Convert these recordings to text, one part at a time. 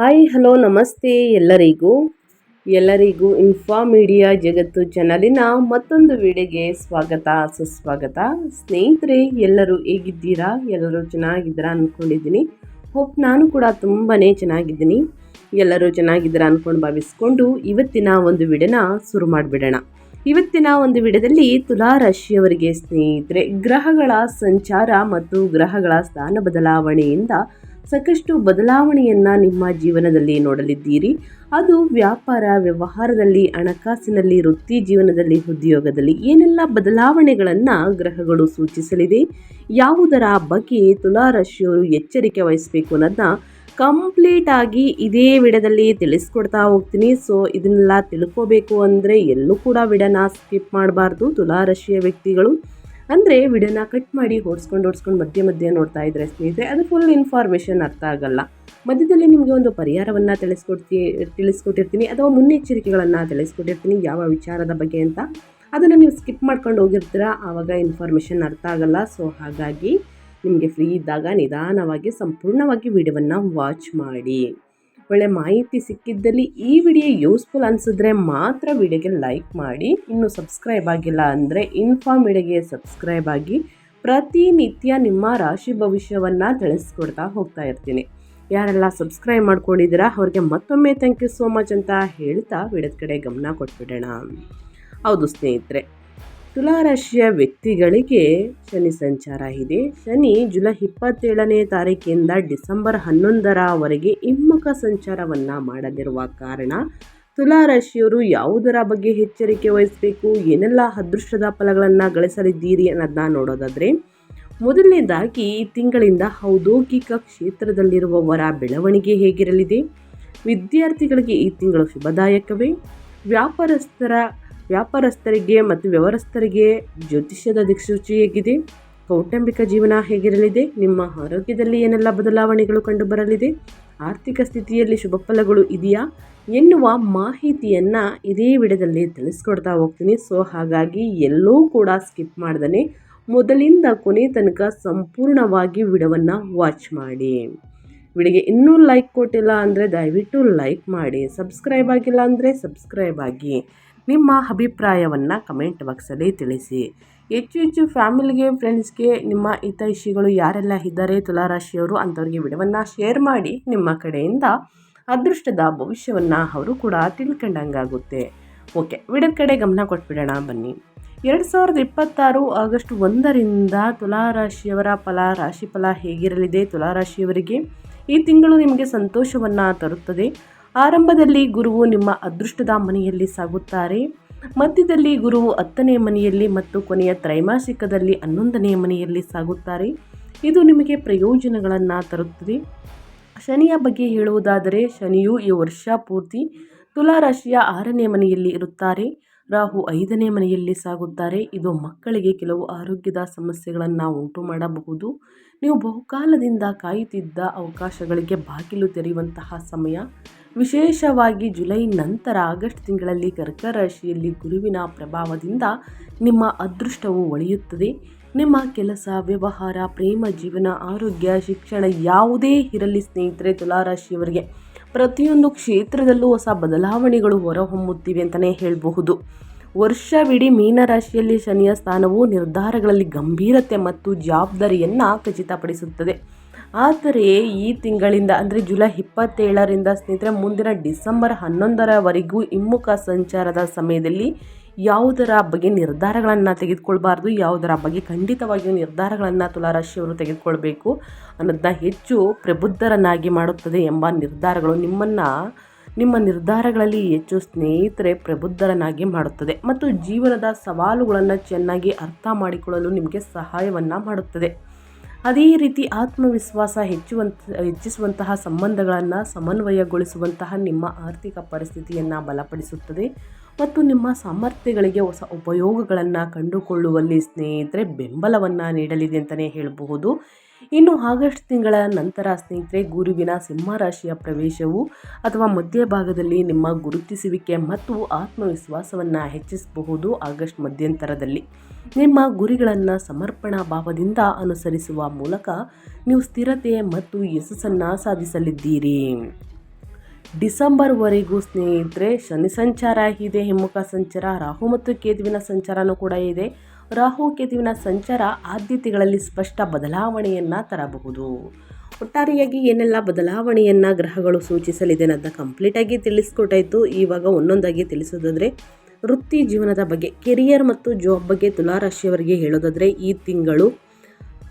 Hi hello ನಮಸ್ತೆ ಎಲ್ಲರಿಗೂ info media ಜಗತ್ತು ಚಾನಲಿನ ಮತ್ತೊಂದು ವಿಡಿಯೋಗೆ ಸ್ವಾಗತ ಸುಸ್ವಾಗತ. ಸ್ನೇಹಿತರೆ, ಎಲ್ಲರೂ ಹೇಗಿದ್ದೀರಾ? ಎಲ್ಲರೂ ಚೆನ್ನಾಗಿದ್ದೀರಾ ಅಂದ್ಕೊಂಡಿದ್ದೀನಿ. ಹೋಪ್ ನಾನು ಕೂಡ ತುಂಬಾ ಚೆನ್ನಾಗಿದ್ದೀನಿ. ಎಲ್ಲರೂ ಚೆನ್ನಾಗಿದ್ದೀರಾ ಅಂದ್ಕೊಂಡು ಭಾವಿಸ್ಕೊಂಡು ಇವತ್ತಿನ ಒಂದು ವಿಡಿಯೋನ ಶುರು ಮಾಡಿಬಿಡೋಣ. ಇವತ್ತಿನ ಒಂದು ವಿಡಿಯೋದಲ್ಲಿ ತುಲಾ ರಾಶಿಯವರಿಗೆ ಸ್ನೇಹಿತರೆ, ಗ್ರಹಗಳ ಸಂಚಾರ ಮತ್ತು ಗ್ರಹಗಳ ಸ್ಥಾನ ಬದಲಾವಣೆಯಿಂದ ಸಾಕಷ್ಟು ಬದಲಾವಣೆಯನ್ನು ನಿಮ್ಮ ಜೀವನದಲ್ಲಿ ನೋಡಲಿದ್ದೀರಿ. ಅದು ವ್ಯಾಪಾರ ವ್ಯವಹಾರದಲ್ಲಿ, ಹಣಕಾಸಿನಲ್ಲಿ, ವೃತ್ತಿ ಜೀವನದಲ್ಲಿ, ಉದ್ಯೋಗದಲ್ಲಿ ಏನೆಲ್ಲ ಬದಲಾವಣೆಗಳನ್ನು ಗ್ರಹಗಳು ಸೂಚಿಸಲಿದೆ, ಯಾವುದರ ಬಗ್ಗೆ ತುಲಾ ರಾಶಿಯವರು ಎಚ್ಚರಿಕೆ ವಹಿಸಬೇಕು ಅನ್ನೋದನ್ನ ಕಂಪ್ಲೀಟ್ ಆಗಿ ಇದೇ ವಿಡಿಯೋದಲ್ಲಿ ತಿಳಿಸ್ಕೊಡ್ತಾ ಹೋಗ್ತೀನಿ. ಸೊ ಇದನ್ನೆಲ್ಲ ತಿಳ್ಕೋಬೇಕು ಅಂದರೆ ಎಲ್ಲೂ ಕೂಡ ವಿಡಿಯೋನ ಸ್ಕಿಪ್ ಮಾಡಬಾರ್ದು. ತುಲಾ ರಾಶಿಯ ವ್ಯಕ್ತಿಗಳು ಅಂದರೆ ವಿಡಿಯೋನ ಕಟ್ ಮಾಡಿ ಓಡಿಸ್ಕೊಂಡು ಮಧ್ಯೆ ನೋಡ್ತಾ ಇದ್ರೆ ಸ್ನೇಹಿತರೆ, ಅದು ಫುಲ್ ಇನ್ಫಾರ್ಮೇಷನ್ ಅರ್ಥ ಆಗಲ್ಲ. ಮಧ್ಯದಲ್ಲಿ ನಿಮಗೆ ಒಂದು ಪರಿಹಾರವನ್ನು ತಿಳಿಸ್ಕೊಟ್ಟಿರ್ತೀನಿ ಅಥವಾ ಮುನ್ನೆಚ್ಚರಿಕೆಗಳನ್ನು ತಿಳಿಸ್ಕೊಟ್ಟಿರ್ತೀನಿ ಯಾವ ವಿಚಾರದ ಬಗ್ಗೆ ಅಂತ. ಅದನ್ನು ನೀವು ಸ್ಕಿಪ್ ಮಾಡ್ಕೊಂಡು ಹೋಗಿರ್ತೀರ, ಆವಾಗ ಇನ್ಫಾರ್ಮೇಷನ್ ಅರ್ಥ ಆಗಲ್ಲ. ಸೊ ಹಾಗಾಗಿ ನಿಮಗೆ ಫ್ರೀ ಇದ್ದಾಗ ನಿಧಾನವಾಗಿ ಸಂಪೂರ್ಣವಾಗಿ ವಿಡಿಯೋವನ್ನು ವಾಚ್ ಮಾಡಿ. ಒಳ್ಳೆ ಮಾಹಿತಿ ಸಿಕ್ಕಿದ್ದಲ್ಲಿ ಈ ವಿಡಿಯೋ ಯೂಸ್ಫುಲ್ ಅನಿಸಿದ್ರೆ ಮಾತ್ರ ವಿಡಿಯೋಗೆ ಲೈಕ್ ಮಾಡಿ. ಇನ್ನು ಸಬ್ಸ್ಕ್ರೈಬ್ ಆಗಿಲ್ಲ ಅಂದರೆ ಇನ್ಫಾ ಮೀಡಿಯಾಗೆ ಸಬ್ಸ್ಕ್ರೈಬ್ ಆಗಿ ಪ್ರತಿನಿತ್ಯ ನಿಮ್ಮ ರಾಶಿ ಭವಿಷ್ಯವನ್ನು ತಿಳಿಸ್ಕೊಡ್ತಾ ಹೋಗ್ತಾ ಇರ್ತೀನಿ. ಯಾರೆಲ್ಲ ಸಬ್ಸ್ಕ್ರೈಬ್ ಮಾಡ್ಕೊಂಡಿದ್ದೀರಾ ಅವ್ರಿಗೆ ಮತ್ತೊಮ್ಮೆ ಥ್ಯಾಂಕ್ ಯು ಸೋ ಮಚ್ ಅಂತ ಹೇಳ್ತಾ ವಿಡಿಯೋದ ಕಡೆ ಗಮನ ಕೊಟ್ಬಿಡೋಣ. ಹೌದು ಸ್ನೇಹಿತರೆ, ತುಲಾ ರಾಶಿಯ ವ್ಯಕ್ತಿಗಳಿಗೆ ಶನಿ ಸಂಚಾರ ಇದೆ. ಶನಿ ಜುಲೈ 27ನೇ ತಾರೀಕಿಂದ ಡಿಸೆಂಬರ್ 11ರವರೆಗೆ ಹಿಮ್ಮುಖ ಸಂಚಾರವನ್ನು ಮಾಡಲಿರುವ ಕಾರಣ ತುಲಾ ರಾಶಿಯವರು ಯಾವುದರ ಬಗ್ಗೆ ಎಚ್ಚರಿಕೆ ವಹಿಸಬೇಕು, ಏನೆಲ್ಲ ಅದೃಷ್ಟದ ಫಲಗಳನ್ನು ಗಳಿಸಲಿದ್ದೀರಿ ಅನ್ನೋದನ್ನ ನೋಡೋದಾದರೆ, ಮೊದಲನೇದಾಗಿ ಈ ತಿಂಗಳಿಂದ ಔದ್ಯೋಗಿಕ ಕ್ಷೇತ್ರದಲ್ಲಿರುವವರ ಬೆಳವಣಿಗೆ ಹೇಗಿರಲಿದೆ. ವಿದ್ಯಾರ್ಥಿಗಳಿಗೆ ಈ ತಿಂಗಳು ಶುಭದಾಯಕವೇ. ವ್ಯಾಪಾರಸ್ಥರಿಗೆ ಮತ್ತು ವ್ಯವಸ್ಥರಿಗೆ ಜ್ಯೋತಿಷ್ಯದ ದಿಕ್ಸೂಚಿ ಹೇಗಿದೆ. ಕೌಟುಂಬಿಕ ಜೀವನ ಹೇಗಿರಲಿದೆ. ನಿಮ್ಮ ಆರೋಗ್ಯದಲ್ಲಿ ಏನೆಲ್ಲ ಬದಲಾವಣೆಗಳು ಕಂಡುಬರಲಿದೆ. ಆರ್ಥಿಕ ಸ್ಥಿತಿಯಲ್ಲಿ ಶುಭ ಫಲಗಳು ಇದೆಯಾ ಎನ್ನುವ ಮಾಹಿತಿಯನ್ನು ಇದೇ ವಿಡಿಯೋದಲ್ಲಿ ತಿಳಿಸ್ಕೊಡ್ತಾ ಹೋಗ್ತೀನಿ. ಸೊ ಹಾಗಾಗಿ ಎಲ್ಲೂ ಕೂಡ ಸ್ಕಿಪ್ ಮಾಡ್ದೇ ಮೊದಲಿಂದ ಕೊನೆ ತನಕ ಸಂಪೂರ್ಣವಾಗಿ ವಿಡಿಯೋವನ್ನು ವಾಚ್ ಮಾಡಿ. ವಿಡಿಯೋಗೆ ಇನ್ನೂ ಲೈಕ್ ಕೊಟ್ಟಿಲ್ಲ ಅಂದರೆ ದಯವಿಟ್ಟು ಲೈಕ್ ಮಾಡಿ. ಸಬ್ಸ್ಕ್ರೈಬ್ ಆಗಿಲ್ಲ ಅಂದರೆ ಸಬ್ಸ್ಕ್ರೈಬ್ ಆಗಿ. ನಿಮ್ಮ ಅಭಿಪ್ರಾಯವನ್ನು ಕಮೆಂಟ್ ಬಾಕ್ಸಲ್ಲಿ ತಿಳಿಸಿ. ಹೆಚ್ಚು ಫ್ಯಾಮಿಲಿಗೆ, ಫ್ರೆಂಡ್ಸ್ಗೆ, ನಿಮ್ಮ ಹಿತೈಷಿಗಳು ಯಾರೆಲ್ಲ ಇದ್ದಾರೆ ತುಲಾ ರಾಶಿಯವರು ಅಂಥವ್ರಿಗೆ ವಿಡಿಯೋವನ್ನು ಶೇರ್ ಮಾಡಿ. ನಿಮ್ಮ ಕಡೆಯಿಂದ ಅದೃಷ್ಟದ ಭವಿಷ್ಯವನ್ನು ಅವರು ಕೂಡ ತಿಳ್ಕೊಂಡಂಗಾಗುತ್ತೆ. ಓಕೆ, ವಿಡಿಯೋದ ಕಡೆ ಗಮನ ಕೊಟ್ಬಿಡೋಣ ಬನ್ನಿ. 2026 ಆಗಸ್ಟ್ 1ರಿಂದ ತುಲಾ ರಾಶಿಯವರ ರಾಶಿ ಫಲ ಹೇಗಿರಲಿದೆ. ತುಲಾ ರಾಶಿಯವರಿಗೆ ಈ ತಿಂಗಳು ನಿಮಗೆ ಸಂತೋಷವನ್ನು ತರುತ್ತದೆ. ಆರಂಭದಲ್ಲಿ ಗುರುವು ನಿಮ್ಮ ಅದೃಷ್ಟದ ಮನೆಯಲ್ಲಿ ಸಾಗುತ್ತಾರೆ. ಮಧ್ಯದಲ್ಲಿ ಗುರುವು 10ನೇ ಮನೆಯಲ್ಲಿ ಮತ್ತು ಕೊನೆಯ ತ್ರೈಮಾಸಿಕದಲ್ಲಿ 11ನೇ ಮನೆಯಲ್ಲಿ ಸಾಗುತ್ತಾರೆ. ಇದು ನಿಮಗೆ ಪ್ರಯೋಜನಗಳನ್ನು ತರುತ್ತದೆ. ಶನಿಯ ಬಗ್ಗೆ ಹೇಳುವುದಾದರೆ, ಶನಿಯು ಈ ವರ್ಷ ಪೂರ್ತಿ ತುಲಾ ರಾಶಿಯ 6ನೇ ಮನೆಯಲ್ಲಿ ಇರುತ್ತಾರೆ. ರಾಹು 5ನೇ ಮನೆಯಲ್ಲಿ ಸಾಗುತ್ತಾರೆ. ಇದು ಮಕ್ಕಳಿಗೆ ಕೆಲವು ಆರೋಗ್ಯದ ಸಮಸ್ಯೆಗಳನ್ನು ಉಂಟು ಮಾಡಬಹುದು. ನೀವು ಬಹುಕಾಲದಿಂದ ಕಾಯುತ್ತಿದ್ದ ಅವಕಾಶಗಳಿಗೆ ಬಾಗಿಲು ತೆರೆಯುವಂತಹ ಸಮಯ. ವಿಶೇಷವಾಗಿ ಜುಲೈ ನಂತರ ಆಗಸ್ಟ್ ತಿಂಗಳಲ್ಲಿ ಕರ್ಕ ರಾಶಿಯಲ್ಲಿ ಗುರುವಿನ ಪ್ರಭಾವದಿಂದ ನಿಮ್ಮ ಅದೃಷ್ಟವು ಒಳೆಯುತ್ತದೆ. ನಿಮ್ಮ ಕೆಲಸ, ವ್ಯವಹಾರ, ಪ್ರೇಮ ಜೀವನ, ಆರೋಗ್ಯ, ಶಿಕ್ಷಣ ಯಾವುದೇ ಇರಲಿ ಸ್ನೇಹಿತರೆ, ತುಲಾ ರಾಶಿಯವರಿಗೆ ಪ್ರತಿಯೊಂದು ಕ್ಷೇತ್ರದಲ್ಲೂ ಹೊಸ ಬದಲಾವಣೆಗಳು ಹೊರಹೊಮ್ಮುತ್ತಿವೆ ಅಂತಲೇ ಹೇಳಬಹುದು. ವರ್ಷವಿಡೀ ಮೀನರಾಶಿಯಲ್ಲಿ ಶನಿಯ ಸ್ಥಾನವು ನಿರ್ಧಾರಗಳಲ್ಲಿ ಗಂಭೀರತೆ ಮತ್ತು ಜವಾಬ್ದಾರಿಯನ್ನು ಖಚಿತಪಡಿಸುತ್ತದೆ. ಆದರೆ ಈ ತಿಂಗಳಿಂದ ಅಂದರೆ ಜುಲೈ 27ರಿಂದ ಸ್ನೇಹಿತರೆ ಮುಂದಿನ ಡಿಸೆಂಬರ್ 11ರವರೆಗೂ ಹಿಮ್ಮುಖ ಸಂಚಾರದ ಸಮಯದಲ್ಲಿ ಯಾವುದರ ಬಗ್ಗೆ ನಿರ್ಧಾರಗಳನ್ನು ತೆಗೆದುಕೊಳ್ಬಾರ್ದು, ಯಾವುದರ ಬಗ್ಗೆ ಖಂಡಿತವಾಗಿಯೂ ನಿರ್ಧಾರಗಳನ್ನು ತುಲಾ ರಾಶಿಯವರು ತೆಗೆದುಕೊಳ್ಬೇಕು ಅನ್ನೋದನ್ನ ಹೆಚ್ಚು ಪ್ರಬುದ್ಧರನ್ನಾಗಿ ಮಾಡುತ್ತದೆ ಎಂಬ ನಿರ್ಧಾರಗಳು ನಿಮ್ಮ ನಿರ್ಧಾರಗಳಲ್ಲಿ ಹೆಚ್ಚು ಸ್ನೇಹಿತರೆ ಪ್ರಬುದ್ಧರನ್ನಾಗಿ ಮಾಡುತ್ತದೆ ಮತ್ತು ಜೀವನದ ಸವಾಲುಗಳನ್ನು ಚೆನ್ನಾಗಿ ಮಾಡಿಕೊಳ್ಳಲು ನಿಮಗೆ ಸಹಾಯವನ್ನು ಮಾಡುತ್ತದೆ. ಅದೇ ರೀತಿ ಆತ್ಮವಿಶ್ವಾಸ ಹೆಚ್ಚಿಸುವಂತಹ ಸಂಬಂಧಗಳನ್ನು ಸಮನ್ವಯಗೊಳಿಸುವಂತಹ ನಿಮ್ಮ ಆರ್ಥಿಕ ಪರಿಸ್ಥಿತಿಯನ್ನು ಬಲಪಡಿಸುತ್ತದೆ ಮತ್ತು ನಿಮ್ಮ ಸಾಮರ್ಥ್ಯಗಳಿಗೆ ಹೊಸ ಉಪಯೋಗಗಳನ್ನು ಕಂಡುಕೊಳ್ಳುವಲ್ಲಿ ಸ್ನೇಹಿತರೆ ಬೆಂಬಲವನ್ನು ನೀಡಲಿದೆ ಅಂತಲೇ ಹೇಳಬಹುದು. ಇನ್ನು ಆಗಸ್ಟ್ ತಿಂಗಳ ನಂತರ ಸ್ನೇಹಿತರೆ, ಗುರುವಿನ ಸಿಂಹರಾಶಿಯ ಪ್ರವೇಶವು ಅಥವಾ ಮಧ್ಯಭಾಗದಲ್ಲಿ ನಿಮ್ಮ ಗುರುತಿಸುವಿಕೆ ಮತ್ತು ಆತ್ಮವಿಶ್ವಾಸವನ್ನು ಹೆಚ್ಚಿಸಬಹುದು. ಆಗಸ್ಟ್ ಮಧ್ಯಂತರದಲ್ಲಿ ನಿಮ್ಮ ಗುರಿಗಳನ್ನು ಸಮರ್ಪಣಾ ಭಾವದಿಂದ ಅನುಸರಿಸುವ ಮೂಲಕ ನೀವು ಸ್ಥಿರತೆ ಮತ್ತು ಯಶಸ್ಸನ್ನು ಸಾಧಿಸಲಿದ್ದೀರಿ. ಡಿಸೆಂಬರ್ವರೆಗೂ ಸ್ನೇಹಿತರೆ ಶನಿ ಸಂಚಾರ ಇದೆ, ಹಿಮ್ಮುಖ ಸಂಚಾರ, ರಾಹು ಮತ್ತು ಕೇತುವಿನ ಸಂಚಾರನೂ ಕೂಡ ಇದೆ. ರಾಹು ಕೇತುವಿನ ಸಂಚಾರ ಆದ್ಯತೆಗಳಲ್ಲಿ ಸ್ಪಷ್ಟ ಬದಲಾವಣೆಯನ್ನು ತರಬಹುದು. ಒಟ್ಟಾರೆಯಾಗಿ ಏನೆಲ್ಲ ಬದಲಾವಣೆಯನ್ನು ಗ್ರಹಗಳು ಸೂಚಿಸಲಿದೆ ಅನ್ನೋದನ್ನ ಕಂಪ್ಲೀಟಾಗಿ ತಿಳಿಸ್ಕೊಟ್ಟಾಯಿತು. ಇವಾಗ ಒಂದೊಂದಾಗಿ ತಿಳಿಸೋದಾದರೆ ವೃತ್ತಿ ಜೀವನದ ಬಗ್ಗೆ, ಕೆರಿಯರ್ ಮತ್ತು ಜಾಬ್ ಬಗ್ಗೆ ತುಲಾರಾಶಿಯವರಿಗೆ ಹೇಳೋದಾದರೆ ಈ ತಿಂಗಳು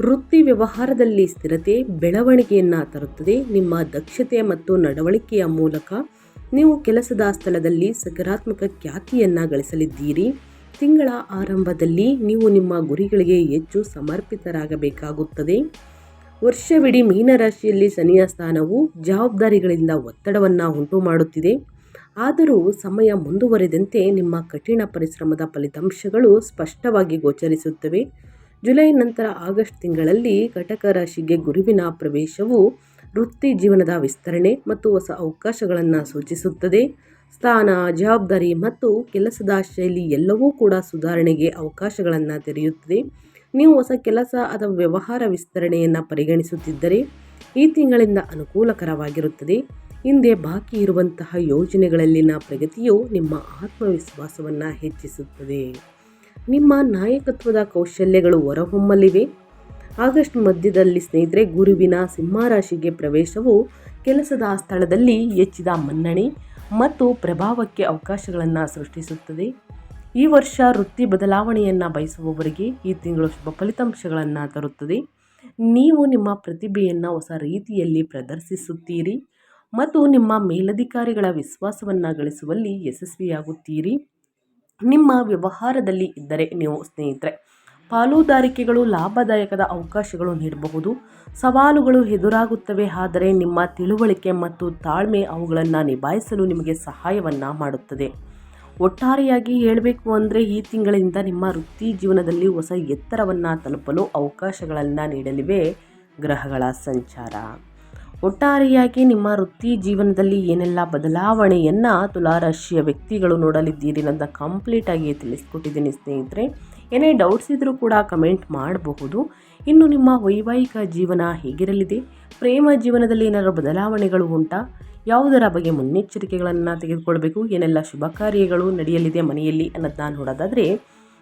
ವೃತ್ತಿ ವ್ಯವಹಾರದಲ್ಲಿ ಸ್ಥಿರತೆ, ಬೆಳವಣಿಗೆಯನ್ನು ತರುತ್ತದೆ. ನಿಮ್ಮ ದಕ್ಷತೆ ಮತ್ತು ನಡವಳಿಕೆಯ ಮೂಲಕ ನೀವು ಕೆಲಸದ ಸ್ಥಳದಲ್ಲಿ ಸಕಾರಾತ್ಮಕ ಖ್ಯಾತಿಯನ್ನು ಗಳಿಸಲಿದ್ದೀರಿ. ತಿಂಗಳ ಆರಂಭದಲ್ಲಿ ನೀವು ನಿಮ್ಮ ಗುರಿಗಳಿಗೆ ಹೆಚ್ಚು ಸಮರ್ಪಿತರಾಗಬೇಕಾಗುತ್ತದೆ. ವರ್ಷವಿಡೀ ಮೀನರಾಶಿಯಲ್ಲಿ ಶನಿಯ ಸ್ಥಾನವು ಜವಾಬ್ದಾರಿಗಳಿಂದ ಒತ್ತಡವನ್ನು ಉಂಟು ಮಾಡುತ್ತಿದೆ. ಆದರೂ ಸಮಯ ಮುಂದುವರೆದಂತೆ ನಿಮ್ಮ ಕಠಿಣ ಪರಿಶ್ರಮದ ಫಲಿತಾಂಶಗಳು ಸ್ಪಷ್ಟವಾಗಿ ಗೋಚರಿಸುತ್ತವೆ. ಜುಲೈ ನಂತರ ಆಗಸ್ಟ್ ತಿಂಗಳಲ್ಲಿ ಕಟಕ ರಾಶಿಗೆ ಗುರುವಿನ ಪ್ರವೇಶವು ವೃತ್ತಿ ಜೀವನದ ವಿಸ್ತರಣೆ ಮತ್ತು ಹೊಸ ಅವಕಾಶಗಳನ್ನು ಸೂಚಿಸುತ್ತದೆ. ಸ್ಥಾನ, ಜವಾಬ್ದಾರಿ ಮತ್ತು ಕೆಲಸದ ಶೈಲಿ ಎಲ್ಲವೂ ಕೂಡ ಸುಧಾರಣೆಗೆ ಅವಕಾಶಗಳನ್ನು ತೆರೆಯುತ್ತದೆ. ನೀವು ಹೊಸ ಕೆಲಸ ಅಥವಾ ವ್ಯವಹಾರ ವಿಸ್ತರಣೆಯನ್ನು ಪರಿಗಣಿಸುತ್ತಿದ್ದರೆ ಈ ತಿಂಗಳಿಂದ ಅನುಕೂಲಕರವಾಗಿರುತ್ತದೆ. ಹಿಂದೆ ಬಾಕಿ ಇರುವಂತಹ ಯೋಜನೆಗಳಲ್ಲಿನ ಪ್ರಗತಿಯು ನಿಮ್ಮ ಆತ್ಮವಿಶ್ವಾಸವನ್ನು ಹೆಚ್ಚಿಸುತ್ತದೆ. ನಿಮ್ಮ ನಾಯಕತ್ವದ ಕೌಶಲ್ಯಗಳು ಹೊರಹೊಮ್ಮಲಿವೆ. ಆಗಸ್ಟ್ ಮಧ್ಯದಲ್ಲಿ ಸ್ನೇಹಿತರೆ ಗುರುವಿನ ಸಿಂಹರಾಶಿಗೆ ಪ್ರವೇಶವು ಕೆಲಸದ ಸ್ಥಳದಲ್ಲಿ ಹೆಚ್ಚಿದ ಮನ್ನಣೆ ಮತ್ತು ಪ್ರಭಾವಕ್ಕೆ ಅವಕಾಶಗಳನ್ನು ಸೃಷ್ಟಿಸುತ್ತದೆ. ಈ ವರ್ಷ ವೃತ್ತಿ ಬದಲಾವಣೆಯನ್ನು ಬಯಸುವವರಿಗೆ ಈ ತಿಂಗಳು ಶುಭ ಫಲಿತಾಂಶಗಳನ್ನು ತರುತ್ತದೆ. ನೀವು ನಿಮ್ಮ ಪ್ರತಿಭೆಯನ್ನು ಹೊಸ ರೀತಿಯಲ್ಲಿ ಪ್ರದರ್ಶಿಸುತ್ತೀರಿ ಮತ್ತು ನಿಮ್ಮ ಮೇಲಧಿಕಾರಿಗಳ ವಿಶ್ವಾಸವನ್ನು ಗಳಿಸುವಲ್ಲಿ ಯಶಸ್ವಿಯಾಗುತ್ತೀರಿ. ನಿಮ್ಮ ವ್ಯವಹಾರದಲ್ಲಿ ಇದ್ದರೆ ನೀವು ಸ್ನೇಹಿತರೆ ಪಾಲುದಾರಿಕೆಗಳು ಲಾಭದಾಯಕದ ಅವಕಾಶಗಳು ನೀಡಬಹುದು. ಸವಾಲುಗಳು ಎದುರಾಗುತ್ತವೆ, ಆದರೆ ನಿಮ್ಮ ತಿಳುವಳಿಕೆ ಮತ್ತು ತಾಳ್ಮೆ ಅವುಗಳನ್ನು ನಿಭಾಯಿಸಲು ನಿಮಗೆ ಸಹಾಯವನ್ನು ಮಾಡುತ್ತದೆ. ಒಟ್ಟಾರೆಯಾಗಿ ಹೇಳಬೇಕು ಅಂದರೆ ಈ ತಿಂಗಳಿಂದ ನಿಮ್ಮ ವೃತ್ತಿ ಜೀವನದಲ್ಲಿ ಹೊಸ ಎತ್ತರವನ್ನು ತಲುಪಲು ಅವಕಾಶಗಳನ್ನು ನೀಡಲಿವೆ ಗ್ರಹಗಳ ಸಂಚಾರ. ಒಟ್ಟಾರೆಯಾಗಿ ನಿಮ್ಮ ವೃತ್ತಿ ಜೀವನದಲ್ಲಿ ಏನೆಲ್ಲ ಬದಲಾವಣೆಯನ್ನು ತುಲಾರಾಶಿಯ ವ್ಯಕ್ತಿಗಳು ನೋಡಲಿದ್ದೀರಿ ಅನ್ನೋದನ್ನ ಕಂಪ್ಲೀಟಾಗಿ ತಿಳಿಸ್ಕೊಟ್ಟಿದ್ದೀನಿ ಸ್ನೇಹಿತರೆ. ಏನೇ ಡೌಟ್ಸ್ ಇದ್ದರೂ ಕೂಡ ಕಮೆಂಟ್ ಮಾಡಬಹುದು. ಇನ್ನು ನಿಮ್ಮ ವೈವಾಹಿಕ ಜೀವನ ಹೇಗಿರಲಿದೆ, ಪ್ರೇಮ ಜೀವನದಲ್ಲಿ ಏನಾದರೂ ಬದಲಾವಣೆಗಳು ಉಂಟಾ, ಯಾವುದರ ಬಗ್ಗೆ ಮುನ್ನೆಚ್ಚರಿಕೆಗಳನ್ನು ತೆಗೆದುಕೊಳ್ಬೇಕು, ಏನೆಲ್ಲ ಶುಭ ಕಾರ್ಯಗಳು ನಡೆಯಲಿದೆ ಮನೆಯಲ್ಲಿ ಅನ್ನೋದನ್ನ ನೋಡೋದಾದರೆ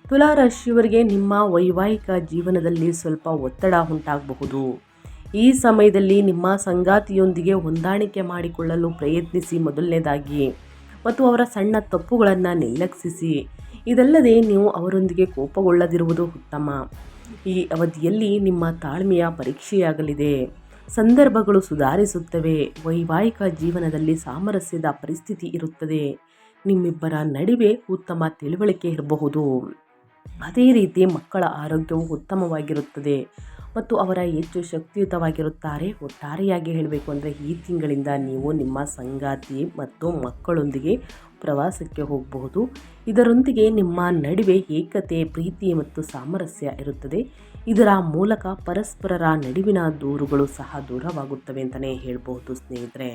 ತುಲಾರಾಶಿಯವರಿಗೆ ನಿಮ್ಮ ವೈವಾಹಿಕ ಜೀವನದಲ್ಲಿ ಸ್ವಲ್ಪ ಒತ್ತಡ ಉಂಟಾಗಬಹುದು. ಈ ಸಮಯದಲ್ಲಿ ನಿಮ್ಮ ಸಂಗಾತಿಯೊಂದಿಗೆ ಹೊಂದಾಣಿಕೆ ಮಾಡಿಕೊಳ್ಳಲು ಪ್ರಯತ್ನಿಸಿ ಮೊದಲನೇದಾಗಿ, ಮತ್ತು ಅವರ ಸಣ್ಣ ತಪ್ಪುಗಳನ್ನು ನಿರ್ಲಕ್ಷಿಸಿ. ಇದಲ್ಲದೆ ನೀವು ಅವರೊಂದಿಗೆ ಕೋಪಗೊಳ್ಳದಿರುವುದು ಉತ್ತಮ. ಈ ಅವಧಿಯಲ್ಲಿ ನಿಮ್ಮ ತಾಳ್ಮೆಯ ಪರೀಕ್ಷೆಯಾಗಲಿದೆ. ಸಂದರ್ಭಗಳು ಸುಧಾರಿಸುತ್ತವೆ. ವೈವಾಹಿಕ ಜೀವನದಲ್ಲಿ ಸಾಮರಸ್ಯದ ಪರಿಸ್ಥಿತಿ ಇರುತ್ತದೆ. ನಿಮ್ಮಿಬ್ಬರ ನಡುವೆ ಉತ್ತಮ ತಿಳುವಳಿಕೆ ಇರಬಹುದು. ಅದೇ ರೀತಿ ಮಕ್ಕಳ ಆರೋಗ್ಯವು ಉತ್ತಮವಾಗಿರುತ್ತದೆ ಮತ್ತು ಅವರ ಹೆಚ್ಚು ಶಕ್ತಿಯುತವಾಗಿರುತ್ತಾರೆ. ಒಟ್ಟಾರೆಯಾಗಿ ಹೇಳಬೇಕು ಅಂದರೆ ಈ ತಿಂಗಳಿಂದ ನೀವು ನಿಮ್ಮ ಸಂಗಾತಿ ಮತ್ತು ಮಕ್ಕಳೊಂದಿಗೆ ಪ್ರವಾಸಕ್ಕೆ ಹೋಗಬಹುದು. ಇದರೊಂದಿಗೆ ನಿಮ್ಮ ನಡುವೆ ಏಕತೆ, ಪ್ರೀತಿ ಮತ್ತು ಸಾಮರಸ್ಯ ಇರುತ್ತದೆ. ಇದರ ಮೂಲಕ ಪರಸ್ಪರರ ನಡುವಿನ ದೂರುಗಳು ಸಹ ದೂರವಾಗುತ್ತವೆ ಅಂತಲೇ ಹೇಳ್ಬೋದು ಸ್ನೇಹಿತರೆ.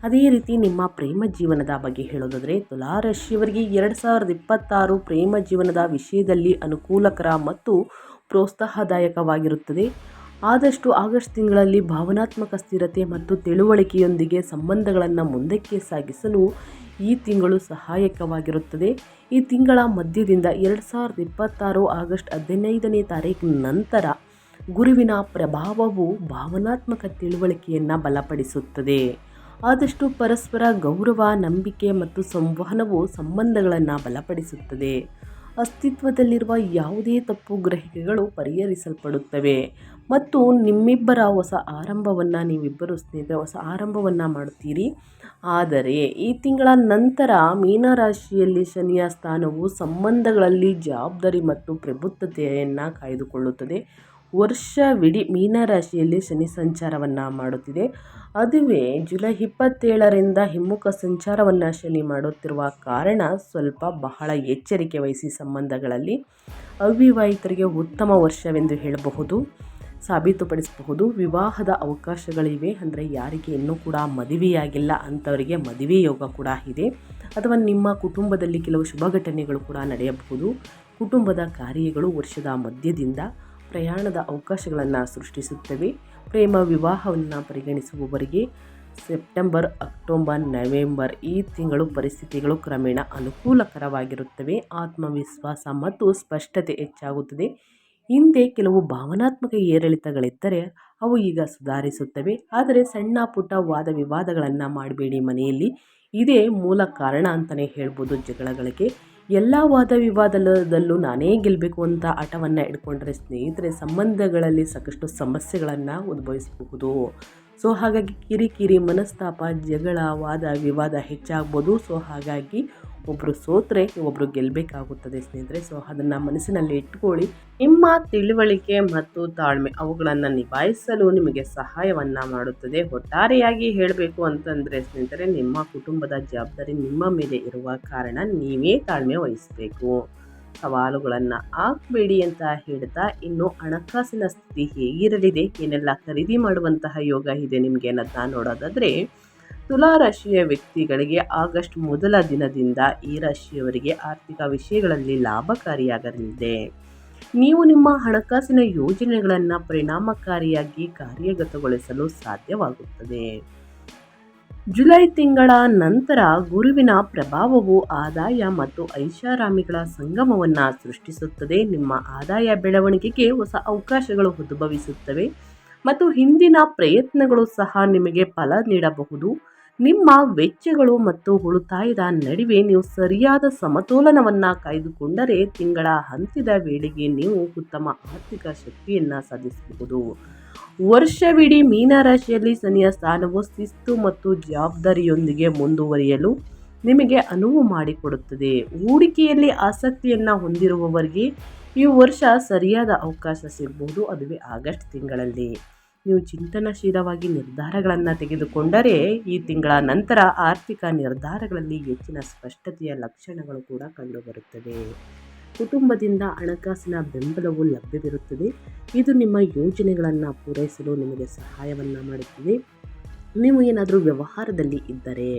ಅದೇ ರೀತಿ ನಿಮ್ಮ ಪ್ರೇಮ ಜೀವನದ ಬಗ್ಗೆ ಹೇಳೋದಾದರೆ ತುಲಾರಾಶಿಯವರಿಗೆ 2026 ಪ್ರೇಮ ಜೀವನದ ವಿಷಯದಲ್ಲಿ ಅನುಕೂಲಕರ ಮತ್ತು ಪ್ರೋತ್ಸಾಹದಾಯಕವಾಗಿರುತ್ತದೆ. ಆದಷ್ಟು ಆಗಸ್ಟ್ ತಿಂಗಳಲ್ಲಿ ಭಾವನಾತ್ಮಕ ಸ್ಥಿರತೆ ಮತ್ತು ತಿಳುವಳಿಕೆಯೊಂದಿಗೆ ಸಂಬಂಧಗಳನ್ನು ಮುಂದಕ್ಕೆ ಸಾಗಿಸಲು ಈ ತಿಂಗಳು ಸಹಾಯಕವಾಗಿರುತ್ತದೆ. ಈ ತಿಂಗಳ ಮಧ್ಯದಿಂದ 2026 ಆಗಸ್ಟ್ 15ನೇ ತಾರೀಕು ನಂತರ ಗುರುವಿನ ಪ್ರಭಾವವು ಭಾವನಾತ್ಮಕ ತಿಳುವಳಿಕೆಯನ್ನು ಬಲಪಡಿಸುತ್ತದೆ. ಆದಷ್ಟು ಪರಸ್ಪರ ಗೌರವ, ನಂಬಿಕೆ ಮತ್ತು ಸಂವಹನವು ಸಂಬಂಧಗಳನ್ನು ಬಲಪಡಿಸುತ್ತದೆ. ಅಸ್ತಿತ್ವದಲ್ಲಿರುವ ಯಾವುದೇ ತಪ್ಪು ಗ್ರಹಿಕೆಗಳು ಪರಿಹರಿಸಲ್ಪಡುತ್ತವೆ ಮತ್ತು ನಿಮ್ಮಿಬ್ಬರ ಹೊಸ ಆರಂಭವನ್ನು ನೀವಿಬ್ಬರು ಸ್ನೇಹಿತರೆ ಹೊಸ ಆರಂಭವನ್ನು ಮಾಡುತ್ತೀರಿ. ಆದರೆ ಈ ತಿಂಗಳ ನಂತರ ಮೀನರಾಶಿಯಲ್ಲಿ ಶನಿಯ ಸ್ಥಾನವು ಸಂಬಂಧಗಳಲ್ಲಿ ಜವಾಬ್ದಾರಿ ಮತ್ತು ಪ್ರಬುದ್ಧತೆಯನ್ನು ಕಾಯ್ದುಕೊಳ್ಳುತ್ತದೆ. ವರ್ಷವಿಡೀ ಮೀನರಾಶಿಯಲ್ಲಿ ಶನಿ ಸಂಚಾರವನ್ನು ಮಾಡುತ್ತಿದೆ. ಅದುವೇ ಜುಲೈ 27ರಿಂದ ಹಿಮ್ಮುಖ ಸಂಚಾರವನ್ನು ಶನಿ ಮಾಡುತ್ತಿರುವ ಕಾರಣ ಸ್ವಲ್ಪ ಬಹಳ ಎಚ್ಚರಿಕೆ ವಹಿಸಿ. ಸಂಬಂಧಗಳಲ್ಲಿ ಅವಿವಾಹಿತರಿಗೆ ಉತ್ತಮ ವರ್ಷವೆಂದು ಹೇಳಬಹುದು, ಸಾಬೀತುಪಡಿಸಬಹುದು. ವಿವಾಹದ ಅವಕಾಶಗಳಿವೆ, ಅಂದರೆ ಯಾರಿಗೆ ಇನ್ನೂ ಕೂಡ ಮದುವೆಯಾಗಿಲ್ಲ ಅಂಥವರಿಗೆ ಮದುವೆ ಯೋಗ ಕೂಡ ಇದೆ. ಅಥವಾ ನಿಮ್ಮ ಕುಟುಂಬದಲ್ಲಿ ಕೆಲವು ಶುಭ ಘಟನೆಗಳು ಕೂಡ ನಡೆಯಬಹುದು. ಕುಟುಂಬದ ಕಾರ್ಯಗಳು ವರ್ಷದ ಮಧ್ಯದಿಂದ ಪ್ರಯಾಣದ ಅವಕಾಶಗಳನ್ನು ಸೃಷ್ಟಿಸುತ್ತವೆ. ಪ್ರೇಮ ವಿವಾಹವನ್ನು ಪರಿಗಣಿಸುವವರಿಗೆ ಸೆಪ್ಟೆಂಬರ್, ಅಕ್ಟೋಬರ್, ನವೆಂಬರ್ ಈ ತಿಂಗಳು ಪರಿಸ್ಥಿತಿಗಳು ಕ್ರಮೇಣ ಅನುಕೂಲಕರವಾಗಿರುತ್ತವೆ. ಆತ್ಮವಿಶ್ವಾಸ ಮತ್ತು ಸ್ಪಷ್ಟತೆ ಹೆಚ್ಚಾಗುತ್ತದೆ. ಹಿಂದೆ ಕೆಲವು ಭಾವನಾತ್ಮಕ ಏರಿಳಿತಗಳಿದ್ದರೆ ಅವು ಈಗ ಸುಧಾರಿಸುತ್ತವೆ. ಆದರೆ ಸಣ್ಣ ಪುಟ್ಟ ವಾದ ವಿವಾದಗಳನ್ನು ಮಾಡಬೇಡಿ ಮನೆಯಲ್ಲಿ. ಇದೇ ಮೂಲ ಕಾರಣ ಅಂತಲೇ ಹೇಳ್ಬೋದು ಜಗಳಗಳಿಗೆ. ಎಲ್ಲ ವಾದ ವಿವಾದದಲ್ಲೂ ನಾನೇ ಗೆಲ್ಲಬೇಕು ಅಂತ ಹಠವನ್ನು ಇಟ್ಕೊಂಡ್ರೆ ಸ್ನೇಹಿತರೆ ಸಂಬಂಧಗಳಲ್ಲಿ ಸಾಕಷ್ಟು ಸಮಸ್ಯೆಗಳನ್ನು ಉದ್ಭವಿಸಬಹುದು. ಸೊ ಹಾಗಾಗಿ ಕಿರಿಕಿರಿ, ಮನಸ್ತಾಪ, ಜಗಳ, ವಾದ ವಿವಾದ ಹೆಚ್ಚಾಗ್ಬೋದು. ಸೊ ಹಾಗಾಗಿ ಒಬ್ಬರು ಸೋತ್ರೆ ಒಬ್ಬರು ಗೆಲ್ಲಬೇಕಾಗುತ್ತದೆ ಸ್ನೇಹಿತರೆ. ಸೊ ಅದನ್ನು ಮನಸ್ಸಿನಲ್ಲಿ ಇಟ್ಕೊಳ್ಳಿ. ನಿಮ್ಮ ತಿಳುವಳಿಕೆ ಮತ್ತು ತಾಳ್ಮೆ ಅವುಗಳನ್ನು ನಿಭಾಯಿಸಲು ನಿಮಗೆ ಸಹಾಯವನ್ನು ಮಾಡುತ್ತದೆ. ಒಟ್ಟಾರೆಯಾಗಿ ಹೇಳಬೇಕು ಅಂತಂದರೆ ಸ್ನೇಹಿತರೆ, ನಿಮ್ಮ ಕುಟುಂಬದ ಜವಾಬ್ದಾರಿ ನಿಮ್ಮ ಮೇಲೆ ಇರುವ ಕಾರಣ ನೀವೇ ತಾಳ್ಮೆ ವಹಿಸಬೇಕು. ಸವಾಲುಗಳನ್ನು ಹಾಕಬೇಡಿ ಅಂತ ಹೇಳ್ತಾ, ಇನ್ನು ಹಣಕಾಸಿನ ಸ್ಥಿತಿ ಹೇಗಿರಲಿದೆ, ಏನೆಲ್ಲ ಖರೀದಿ ಮಾಡುವಂತಹ ಯೋಗ ಇದೆ ನಿಮಗೆ ಅನ್ನೋದನ್ನ ನೋಡೋದಾದರೆ, ತುಲಾ ರಾಶಿಯ ವ್ಯಕ್ತಿಗಳಿಗೆ ಆಗಸ್ಟ್ ಮೊದಲ ದಿನದಿಂದ ಈ ರಾಶಿಯವರಿಗೆ ಆರ್ಥಿಕ ವಿಷಯಗಳಲ್ಲಿ ಲಾಭಕಾರಿಯಾಗಲಿದೆ. ನೀವು ನಿಮ್ಮ ಹಣಕಾಸಿನ ಯೋಜನೆಗಳನ್ನು ಪರಿಣಾಮಕಾರಿಯಾಗಿ ಕಾರ್ಯಗತಗೊಳಿಸಲು ಸಾಧ್ಯವಾಗುತ್ತದೆ. ಜುಲೈ ತಿಂಗಳ ನಂತರ ಗುರುವಿನ ಪ್ರಭಾವವು ಆದಾಯ ಮತ್ತು ಐಷಾರಾಮಿಗಳ ಸಂಗಮವನ್ನು ಸೃಷ್ಟಿಸುತ್ತದೆ. ನಿಮ್ಮ ಆದಾಯ ಬೆಳವಣಿಗೆಗೆ ಹೊಸ ಅವಕಾಶಗಳು ಉದ್ಭವಿಸುತ್ತವೆ ಮತ್ತು ಹಿಂದಿನ ಪ್ರಯತ್ನಗಳು ಸಹ ನಿಮಗೆ ಫಲ ನೀಡಬಹುದು. ನಿಮ್ಮ ವೆಚ್ಚಗಳು ಮತ್ತು ಉಳಿತಾಯದ ನಡುವೆ ನೀವು ಸರಿಯಾದ ಸಮತೋಲನವನ್ನು ಕಾಯ್ದುಕೊಂಡರೆ ತಿಂಗಳ ಅಂತ್ಯದ ವೇಳೆಗೆ ನೀವು ಉತ್ತಮ ಆರ್ಥಿಕ ಶಕ್ತಿಯನ್ನು ಸಾಧಿಸಬಹುದು. ವರ್ಷವಿಡೀ ಮೀನರಾಶಿಯಲ್ಲಿ ಶನಿಯ ಸ್ಥಾನವು ಶಿಸ್ತು ಮತ್ತು ಜವಾಬ್ದಾರಿಯೊಂದಿಗೆ ಮುಂದುವರಿಯಲು ನಿಮಗೆ ಅನುವು ಮಾಡಿಕೊಡುತ್ತದೆ. ಹೂಡಿಕೆಯಲ್ಲಿ ಆಸಕ್ತಿಯನ್ನು ಹೊಂದಿರುವವರಿಗೆ ಈ ವರ್ಷ ಸರಿಯಾದ ಅವಕಾಶ ಸಿಗಬಹುದು. ಅದುವೇ ಆಗಸ್ಟ್ ತಿಂಗಳಲ್ಲಿ ನೀವು ಚಿಂತನಶೀಲವಾಗಿ ನಿರ್ಧಾರಗಳನ್ನು ತೆಗೆದುಕೊಂಡರೆ ಈ ತಿಂಗಳ ನಂತರ ಆರ್ಥಿಕ ನಿರ್ಧಾರಗಳಲ್ಲಿ ಹೆಚ್ಚಿನ ಸ್ಪಷ್ಟತೆಯ ಲಕ್ಷಣಗಳು ಕೂಡ ಕಂಡುಬರುತ್ತವೆ. ಕುಟುಂಬದಿಂದ ಹಣಕಾಸಿನ ಬೆಂಬಲವು ಲಭ್ಯವಿರುತ್ತದೆ. ಇದು ನಿಮ್ಮ ಯೋಜನೆಗಳನ್ನು ಪೂರೈಸಲು ನಿಮಗೆ ಸಹಾಯವನ್ನು ಮಾಡುತ್ತದೆ. ನೀವು ಏನಾದರೂ ವ್ಯವಹಾರದಲ್ಲಿ ಇದ್ದರೆ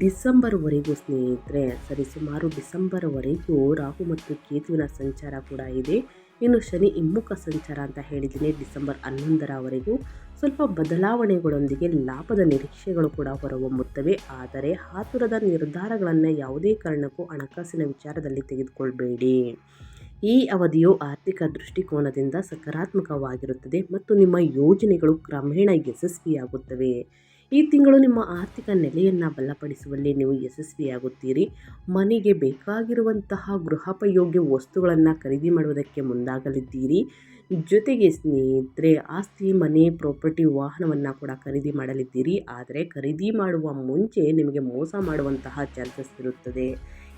ಡಿಸೆಂಬರ್ವರೆಗೂ ಸ್ನೇಹಿತರೆ, ಸರಿಸುಮಾರು ಡಿಸೆಂಬರ್ವರೆಗೂ ರಾಹು ಮತ್ತು ಕೇತುವಿನ ಸಂಚಾರ ಕೂಡ ಇದೆ. ಇನ್ನು ಶನಿ ಹಿಮ್ಮುಖ ಸಂಚಾರ ಅಂತ ಹೇಳಿದ್ದೀನಿ. ಡಿಸೆಂಬರ್ 11ರವರೆಗೂ ಸ್ವಲ್ಪ ಬದಲಾವಣೆಗಳೊಂದಿಗೆ ಲಾಭದ ನಿರೀಕ್ಷೆಗಳು ಕೂಡ ಹೊರಹೊಮ್ಮುತ್ತವೆ. ಆದರೆ ಆತುರದ ನಿರ್ಧಾರಗಳನ್ನು ಯಾವುದೇ ಕಾರಣಕ್ಕೂ ಹಣಕಾಸಿನ ವಿಚಾರದಲ್ಲಿ ತೆಗೆದುಕೊಳ್ಬೇಡಿ. ಈ ಅವಧಿಯು ಆರ್ಥಿಕ ದೃಷ್ಟಿಕೋನದಿಂದ ಸಕಾರಾತ್ಮಕವಾಗಿರುತ್ತದೆ ಮತ್ತು ನಿಮ್ಮ ಯೋಜನೆಗಳು ಕ್ರಮೇಣ ಯಶಸ್ವಿಯಾಗುತ್ತವೆ. ಈ ತಿಂಗಳು ನಿಮ್ಮ ಆರ್ಥಿಕ ನೆಲೆಯನ್ನು ಬಲಪಡಿಸುವಲ್ಲಿ ನೀವು ಯಶಸ್ವಿಯಾಗುತ್ತೀರಿ. ಮನೆಗೆ ಬೇಕಾಗಿರುವಂತಹ ಗೃಹೋಪಯೋಗಿ ವಸ್ತುಗಳನ್ನು ಖರೀದಿ ಮಾಡುವುದಕ್ಕೆ ಮುಂದಾಗಲಿದ್ದೀರಿ. ಜೊತೆಗೆ ಸ್ನೇಹಿತರೆ, ಆಸ್ತಿ, ಮನೆ, ಪ್ರಾಪರ್ಟಿ, ವಾಹನವನ್ನು ಕೂಡ ಖರೀದಿ ಮಾಡಲಿದ್ದೀರಿ. ಆದರೆ ಖರೀದಿ ಮಾಡುವ ಮುಂಚೆ ನಿಮಗೆ ಮೋಸ ಮಾಡುವಂತಹ ಚಾನ್ಸಸ್ ಇರುತ್ತದೆ.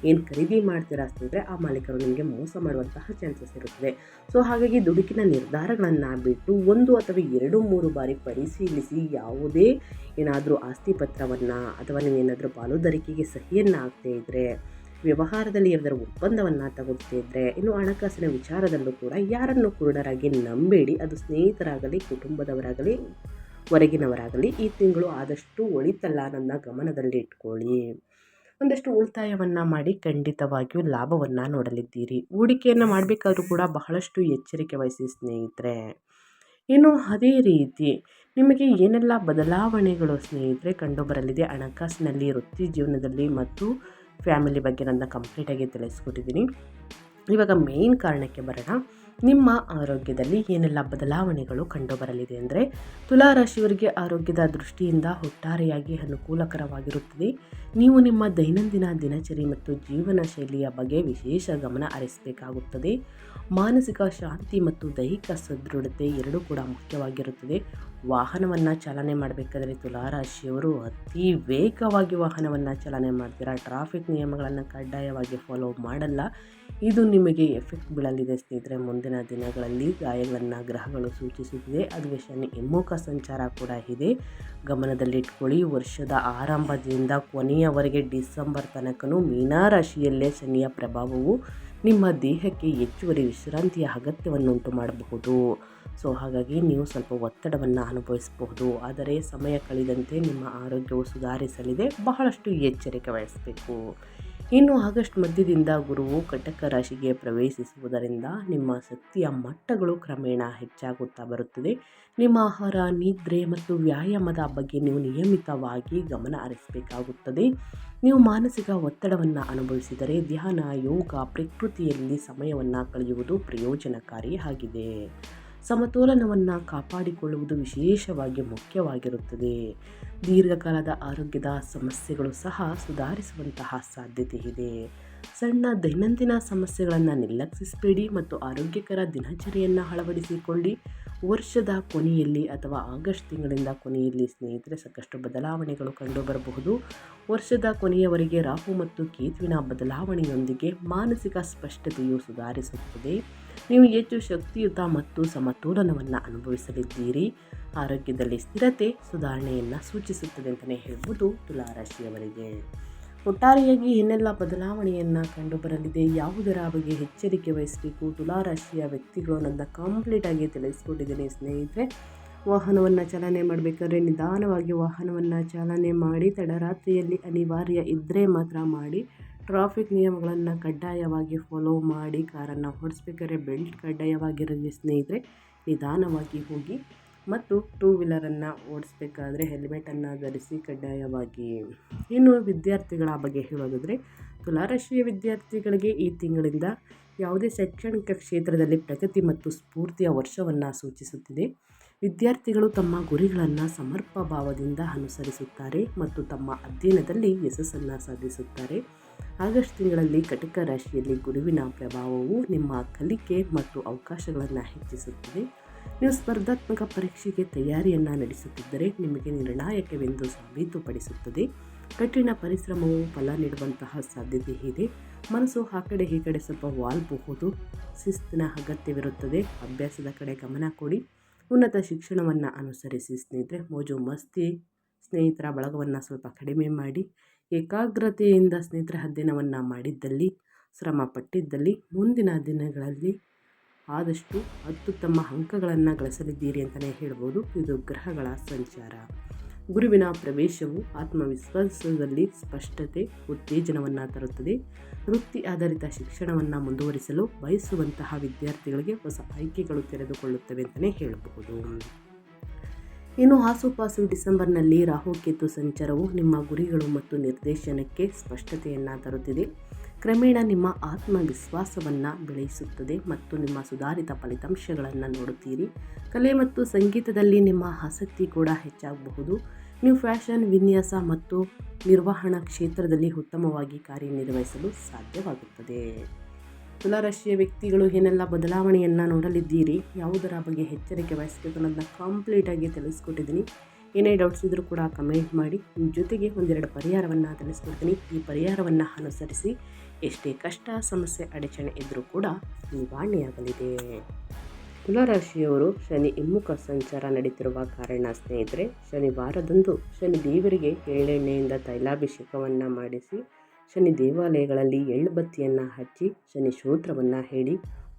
ಏನು ಖರೀದಿ ಮಾಡ್ತೀರಾ ಸ್ನೇಹಿತರೆ, ಆ ಮಾಲೀಕರು ನಿಮಗೆ ಮೋಸ ಮಾಡುವಂತಹ ಚಾನ್ಸಸ್ ಇರುತ್ತದೆ. ಸೊ ಹಾಗಾಗಿ ದುಡುಕಿನ ನಿರ್ಧಾರಗಳನ್ನು ಬಿಟ್ಟು 1 ಅಥವಾ 2-3 ಬಾರಿ ಪರಿಶೀಲಿಸಿ. ಯಾವುದೇ ಏನಾದರೂ ಆಸ್ತಿ ಪತ್ರವನ್ನು ಅಥವಾ ನೀವೇನಾದರೂ ಪಾಲುದಾರಿಕೆಗೆ ಸಹಿಯನ್ನು ಹಾಕ್ತಾ ಇದ್ದರೆ, ವ್ಯವಹಾರದಲ್ಲಿ ಯಾವ್ದಾದ್ರು ಒಪ್ಪಂದವನ್ನು ತಗೊಳ್ತಾ ಇದ್ದರೆ, ಇನ್ನು ಹಣಕಾಸಿನ ವಿಚಾರದಲ್ಲೂ ಕೂಡ ಯಾರನ್ನು ಕುರುಡರಾಗಿ ನಂಬೇಡಿ. ಅದು ಸ್ನೇಹಿತರಾಗಲಿ, ಕುಟುಂಬದವರಾಗಲಿ, ಹೊರಗಿನವರಾಗಲಿ. ಈ ತಿಂಗಳು ಆದಷ್ಟು ಒಳಿತಲ್ಲ ನನ್ನ ಗಮನದಲ್ಲಿ ಇಟ್ಕೊಳ್ಳಿ. ಒಂದಷ್ಟು ಉಳಿತಾಯವನ್ನು ಮಾಡಿ ಖಂಡಿತವಾಗಿಯೂ ಲಾಭವನ್ನು ನೋಡಲಿದ್ದೀರಿ. ಹೂಡಿಕೆಯನ್ನು ಮಾಡಬೇಕಾದ್ರೂ ಕೂಡ ಬಹಳಷ್ಟು ಎಚ್ಚರಿಕೆ ವಹಿಸಿ ಸ್ನೇಹಿತರೆ. ಇನ್ನು ಅದೇ ರೀತಿ ನಿಮಗೆ ಏನೆಲ್ಲ ಬದಲಾವಣೆಗಳು ಸ್ನೇಹಿತರೆ ಕಂಡುಬರಲಿದೆ ಹಣಕಾಸಿನಲ್ಲಿ, ವೃತ್ತಿ ಜೀವನದಲ್ಲಿ ಮತ್ತು ಫ್ಯಾಮಿಲಿ ಬಗ್ಗೆ ನನ್ನ ಕಂಪ್ಲೀಟಾಗಿ ತಿಳಿಸ್ಕೊಟ್ಟಿದ್ದೀನಿ. ಇವಾಗ ಮೇನ್ ಕಾರಣಕ್ಕೆ ಬರೋಣ. ನಿಮ್ಮ ಆರೋಗ್ಯದಲ್ಲಿ ಏನೆಲ್ಲ ಬದಲಾವಣೆಗಳು ಕಂಡುಬರಲಿದೆ ಅಂದರೆ, ತುಲಾ ರಾಶಿಯವರಿಗೆ ಆರೋಗ್ಯದ ದೃಷ್ಟಿಯಿಂದ ಒಟ್ಟಾರೆಯಾಗಿ ಅನುಕೂಲಕರವಾಗಿರುತ್ತದೆ. ನೀವು ನಿಮ್ಮ ದೈನಂದಿನ ದಿನಚರಿ ಮತ್ತು ಜೀವನ ಶೈಲಿಯ ಬಗ್ಗೆ ವಿಶೇಷ ಗಮನ ಹರಿಸಬೇಕಾಗುತ್ತದೆ. ಮಾನಸಿಕ ಶಾಂತಿ ಮತ್ತು ದೈಹಿಕ ಸದೃಢತೆ ಎರಡೂ ಕೂಡ ಮುಖ್ಯವಾಗಿರುತ್ತದೆ. ವಾಹನವನ್ನು ಚಾಲನೆ ಮಾಡಬೇಕಾದ್ರೆ ತುಲಾ ರಾಶಿಯವರು ಅತಿ ವೇಗವಾಗಿ ವಾಹನವನ್ನು ಚಾಲನೆ ಮಾಡ್ತೀರಾ. ಟ್ರಾಫಿಕ್ ನಿಯಮಗಳನ್ನು ಕಡ್ಡಾಯವಾಗಿ ಫಾಲೋ ಮಾಡಲ್ಲ. ಇದು ನಿಮಗೆ ಎಫೆಕ್ಟ್ ಬೀಳಲಿದೆ ಸ್ನೇಹಿತರೆ. ಮುಂದಿನ ದಿನಗಳಲ್ಲಿ ಗಾಯಗಳನ್ನು ಗ್ರಹಗಳು ಸೂಚಿಸುತ್ತಿದೆ. ಅದುವೇ ಶನಿ ಹಿಮ್ಮುಖ ಸಂಚಾರ ಕೂಡ ಇದೆ, ಗಮನದಲ್ಲಿಟ್ಕೊಳ್ಳಿ. ವರ್ಷದ ಆರಂಭದಿಂದ ಕೊನೆಯವರೆಗೆ ಡಿಸೆಂಬರ್ ತನಕನೂ ಮೀನರಾಶಿಯಲ್ಲೇ ಶನಿಯ ಪ್ರಭಾವವು ನಿಮ್ಮ ದೇಹಕ್ಕೆ ಹೆಚ್ಚುವರಿ ವಿಶ್ರಾಂತಿಯ ಅಗತ್ಯವನ್ನುಂಟು ಮಾಡಬಹುದು. ಸೊ ಹಾಗಾಗಿ ನೀವು ಸ್ವಲ್ಪ ಒತ್ತಡವನ್ನು ಅನುಭವಿಸಬಹುದು. ಆದರೆ ಸಮಯ ಕಳೆದಂತೆ ನಿಮ್ಮ ಆರೋಗ್ಯವು ಸುಧಾರಿಸಲಿದೆ. ಬಹಳಷ್ಟು ಎಚ್ಚರಿಕೆ ವಹಿಸಬೇಕು. ಇನ್ನು ಆಗಸ್ಟ್ ಮಧ್ಯದಿಂದ ಗುರುವು ಕಟಕ ರಾಶಿಗೆ ಪ್ರವೇಶಿಸುವುದರಿಂದ ನಿಮ್ಮ ಶಕ್ತಿಯ ಮಟ್ಟಗಳು ಕ್ರಮೇಣ ಹೆಚ್ಚಾಗುತ್ತಾ ಬರುತ್ತದೆ. ನಿಮ್ಮ ಆಹಾರ, ನಿದ್ರೆ ಮತ್ತು ವ್ಯಾಯಾಮದ ಬಗ್ಗೆ ನೀವು ನಿಯಮಿತವಾಗಿ ಗಮನ ಹರಿಸಬೇಕಾಗುತ್ತದೆ. ನೀವು ಮಾನಸಿಕ ಒತ್ತಡವನ್ನು ಅನುಭವಿಸಿದರೆ ಧ್ಯಾನ, ಯೋಗ, ಪ್ರಕೃತಿಯಲ್ಲಿ ಸಮಯವನ್ನು ಕಳೆಯುವುದು ಪ್ರಯೋಜನಕಾರಿ ಆಗಿದೆ. ಸಮತೋಲನವನ್ನು ಕಾಪಾಡಿಕೊಳ್ಳುವುದು ವಿಶೇಷವಾಗಿ ಮುಖ್ಯವಾಗಿರುತ್ತದೆ. ದೀರ್ಘಕಾಲದ ಆರೋಗ್ಯದ ಸಮಸ್ಯೆಗಳು ಸಹ ಸುಧಾರಿಸುವಂತಹ ಸಾಧ್ಯತೆ ಇದೆ. ಸಣ್ಣ ದೈನಂದಿನ ಸಮಸ್ಯೆಗಳನ್ನು ನಿರ್ಲಕ್ಷಿಸಬೇಡಿ ಮತ್ತು ಆರೋಗ್ಯಕರ ದಿನಚರಿಯನ್ನು ಅಳವಡಿಸಿಕೊಳ್ಳಿ. ವರ್ಷದ ಕೊನೆಯಲ್ಲಿ ಅಥವಾ ಆಗಸ್ಟ್ ತಿಂಗಳಿಂದ ಕೊನೆಯಲ್ಲಿ ಸ್ನೇಹಿತರೆ ಸಾಕಷ್ಟು ಬದಲಾವಣೆಗಳು ಕಂಡುಬರಬಹುದು. ವರ್ಷದ ಕೊನೆಯವರೆಗೆ ರಾಹು ಮತ್ತು ಕೇತುವಿನ ಬದಲಾವಣೆಯೊಂದಿಗೆ ಮಾನಸಿಕ ಸ್ಪಷ್ಟತೆಯು ಸುಧಾರಿಸುತ್ತದೆ. ನೀವು ಹೆಚ್ಚು ಶಕ್ತಿಯುತ ಮತ್ತು ಸಮತೋಲನವನ್ನು ಅನುಭವಿಸಲಿದ್ದೀರಿ. ಆರೋಗ್ಯದಲ್ಲಿ ಸ್ಥಿರತೆ ಸುಧಾರಣೆಯನ್ನು ಸೂಚಿಸುತ್ತದೆ ಅಂತಲೇ ಹೇಳ್ಬೋದು ತುಲಾರಾಶಿಯವರಿಗೆ. ಒಟ್ಟಾರೆಯಾಗಿ ಏನೆಲ್ಲ ಬದಲಾವಣೆಯನ್ನು ಕಂಡುಬರಲಿದೆ, ಯಾವುದರ ಬಗ್ಗೆ ಎಚ್ಚರಿಕೆ ವಹಿಸಬೇಕು, ತುಲಾರಾಶಿಯ ವ್ಯಕ್ತಿಗಳು ನನ್ನ ಕಂಪ್ಲೀಟಾಗಿ ತಿಳಿಸ್ಕೊಟ್ಟಿದ್ದೀನಿ ಸ್ನೇಹಿತರೆ. ವಾಹನವನ್ನು ಚಾಲನೆ ಮಾಡಬೇಕಾದ್ರೆ ನಿಧಾನವಾಗಿ ವಾಹನವನ್ನು ಚಾಲನೆ ಮಾಡಿ. ತಡರಾತ್ರಿಯಲ್ಲಿ ಅನಿವಾರ್ಯ ಇದ್ದರೆ ಮಾತ್ರ ಮಾಡಿ. ಟ್ರಾಫಿಕ್ ನಿಯಮಗಳನ್ನು ಕಡ್ಡಾಯವಾಗಿ ಫಾಲೋ ಮಾಡಿ. ಕಾರನ್ನು ಓಡಿಸ್ಬೇಕಾದ್ರೆ ಬೆಲ್ಟ್ ಕಡ್ಡಾಯವಾಗಿರಲಿ ಸ್ನೇಹಿತರೆ. ನಿಧಾನವಾಗಿ ಹೋಗಿ ಮತ್ತು ಟೂ ವೀಲರನ್ನು ಓಡಿಸ್ಬೇಕಾದ್ರೆ ಹೆಲ್ಮೆಟನ್ನು ಧರಿಸಿ ಕಡ್ಡಾಯವಾಗಿ. ಇನ್ನು ವಿದ್ಯಾರ್ಥಿಗಳ ಬಗ್ಗೆ ಹೇಳೋದಾದರೆ ತುಲಾರಾಶಿಯ ವಿದ್ಯಾರ್ಥಿಗಳಿಗೆ ಈ ತಿಂಗಳಿಂದ ಯಾವುದೇ ಶೈಕ್ಷಣಿಕ ಕ್ಷೇತ್ರದಲ್ಲಿ ಪ್ರಗತಿ ಮತ್ತು ಸ್ಫೂರ್ತಿಯ ವರ್ಷವನ್ನು ಸೂಚಿಸುತ್ತಿದೆ. ವಿದ್ಯಾರ್ಥಿಗಳು ತಮ್ಮ ಗುರಿಗಳನ್ನು ಸಮರ್ಪ ಭಾವದಿಂದ ಅನುಸರಿಸುತ್ತಾರೆ ಮತ್ತು ತಮ್ಮ ಅಧ್ಯಯನದಲ್ಲಿ ಯಶಸ್ಸನ್ನು ಸಾಧಿಸುತ್ತಾರೆ. ಆಗಸ್ಟ್ ತಿಂಗಳಲ್ಲಿ ಕಟಕ ರಾಶಿಯಲ್ಲಿ ಗುರುವಿನ ಪ್ರಭಾವವು ನಿಮ್ಮ ಕಲಿಕೆ ಮತ್ತು ಅವಕಾಶಗಳನ್ನು ಹೆಚ್ಚಿಸುತ್ತದೆ. ನೀವು ಸ್ಪರ್ಧಾತ್ಮಕ ಪರೀಕ್ಷೆಗೆ ತಯಾರಿಯನ್ನು ನಡೆಸುತ್ತಿದ್ದರೆ ನಿಮಗೆ ನಿರ್ಣಾಯಕವೆಂದು ಸಾಬೀತುಪಡಿಸುತ್ತದೆ. ಕಠಿಣ ಪರಿಶ್ರಮವು ಫಲ ನೀಡುವಂತಹ ಸಾಧ್ಯತೆ ಇದೆ. ಮನಸ್ಸು ಆ ಕಡೆ ಈ ಕಡೆ ಸ್ವಲ್ಪ ವಾಲಬಹುದು. ಶಿಸ್ತಿನ ಅಗತ್ಯವಿರುತ್ತದೆ. ಅಭ್ಯಾಸದ ಕಡೆ ಗಮನ ಕೊಡಿ. ಉನ್ನತ ಶಿಕ್ಷಣವನ್ನು ಅನುಸರಿಸಿ ಸ್ನೇಹಿತರೆ. ಮೋಜು ಮಸ್ತಿ ಸ್ನೇಹಿತರ ಬಳಗವನ್ನು ಸ್ವಲ್ಪ ಕಡಿಮೆ ಮಾಡಿ. ಏಕಾಗ್ರತೆಯಿಂದ ಸ್ನೇಹಿತರ ಅಧ್ಯಯನವನ್ನು ಮಾಡಿದ್ದಲ್ಲಿ, ಶ್ರಮ ಪಟ್ಟಿದ್ದಲ್ಲಿ ಮುಂದಿನ ದಿನಗಳಲ್ಲಿ ಆದಷ್ಟು ಅತ್ಯುತ್ತಮ ಅಂಕಗಳನ್ನು ಗಳಿಸಲಿದ್ದೀರಿ ಅಂತಲೇ ಹೇಳ್ಬೋದು. ಇದು ಗ್ರಹಗಳ ಸಂಚಾರ. ಗುರುವಿನ ಪ್ರವೇಶವು ಆತ್ಮವಿಶ್ವಾಸದಲ್ಲಿ ಸ್ಪಷ್ಟತೆ, ಉತ್ತೇಜನವನ್ನು ತರುತ್ತದೆ. ವೃತ್ತಿ ಆಧಾರಿತ ಶಿಕ್ಷಣವನ್ನು ಮುಂದುವರಿಸಲು ಬಯಸುವಂತಹ ವಿದ್ಯಾರ್ಥಿಗಳಿಗೆ ಹೊಸ ಆಯ್ಕೆಗಳು ತೆರೆದುಕೊಳ್ಳುತ್ತವೆ ಅಂತಲೇ ಹೇಳಬಹುದು. ಇನ್ನು ಆಸುಪಾಸು ಡಿಸೆಂಬರ್ನಲ್ಲಿ ರಾಹುಕೇತು ಸಂಚಾರವು ನಿಮ್ಮ ಗುರಿಗಳು ಮತ್ತು ನಿರ್ದೇಶನಕ್ಕೆ ಸ್ಪಷ್ಟತೆಯನ್ನು ತರುತ್ತಿದೆ. ಕ್ರಮೇಣ ನಿಮ್ಮ ಆತ್ಮವಿಶ್ವಾಸವನ್ನು ಬೆಳೆಸುತ್ತದೆ ಮತ್ತು ನಿಮ್ಮ ಸುಧಾರಿತ ಫಲಿತಾಂಶಗಳನ್ನು ನೋಡುತ್ತೀರಿ. ಕಲೆ ಮತ್ತು ಸಂಗೀತದಲ್ಲಿ ನಿಮ್ಮ ಆಸಕ್ತಿ ಕೂಡ ಹೆಚ್ಚಾಗಬಹುದು. ನೀವು ಫ್ಯಾಷನ್, ವಿನ್ಯಾಸ ಮತ್ತು ನಿರ್ವಹಣಾ ಕ್ಷೇತ್ರದಲ್ಲಿ ಉತ್ತಮವಾಗಿ ಕಾರ್ಯನಿರ್ವಹಿಸಲು ಸಾಧ್ಯವಾಗುತ್ತದೆ. ತುಲಾರಾಶಿಯ ವ್ಯಕ್ತಿಗಳು ಏನೆಲ್ಲ ಬದಲಾವಣೆಯನ್ನು ನೋಡಲಿದ್ದೀರಿ, ಯಾವುದರ ಬಗ್ಗೆ ಎಚ್ಚರಿಕೆ ವಹಿಸಬೇಕು ಅನ್ನೋದನ್ನ ಕಂಪ್ಲೀಟಾಗಿ ತಿಳಿಸ್ಕೊಟ್ಟಿದ್ದೀನಿ. ಏನೇ ಡೌಟ್ಸ್ ಇದ್ದರೂ ಕೂಡ ಕಮೆಂಟ್ ಮಾಡಿ. ನಿಮ್ಮ ಜೊತೆಗೆ ಒಂದೆರಡು ಪರಿಹಾರವನ್ನು ತಿಳಿಸ್ಕೊಡ್ತೀನಿ. ಈ ಪರಿಹಾರವನ್ನು ಅನುಸರಿಸಿ ಎಷ್ಟೇ ಕಷ್ಟ, ಸಮಸ್ಯೆ, ಅಡಚಣೆ ಇದ್ದರೂ ಕೂಡ ನಿವಾರಣೆಯಾಗಲಿದೆ. ತುಲಾರಾಶಿಯವರು ಶನಿ ಹಿಮ್ಮುಖ ಸಂಚಾರ ನಡೀತಿರುವ ಕಾರಣ ಸ್ನೇಹಿತರೆ, ಶನಿವಾರದಂದು ಶನಿ ದೇವರಿಗೆ ಎಳ್ಳೆಣ್ಣೆಯಿಂದ ತೈಲಾಭಿಷೇಕವನ್ನು ಮಾಡಿಸಿ, ಶನಿ ದೇವಾಲಯಗಳಲ್ಲಿ ಎಳ್ಳುಬತ್ತಿಯನ್ನು ಹಚ್ಚಿ, ಶನಿ ಸ್ತೋತ್ರವನ್ನು ಹೇಳಿ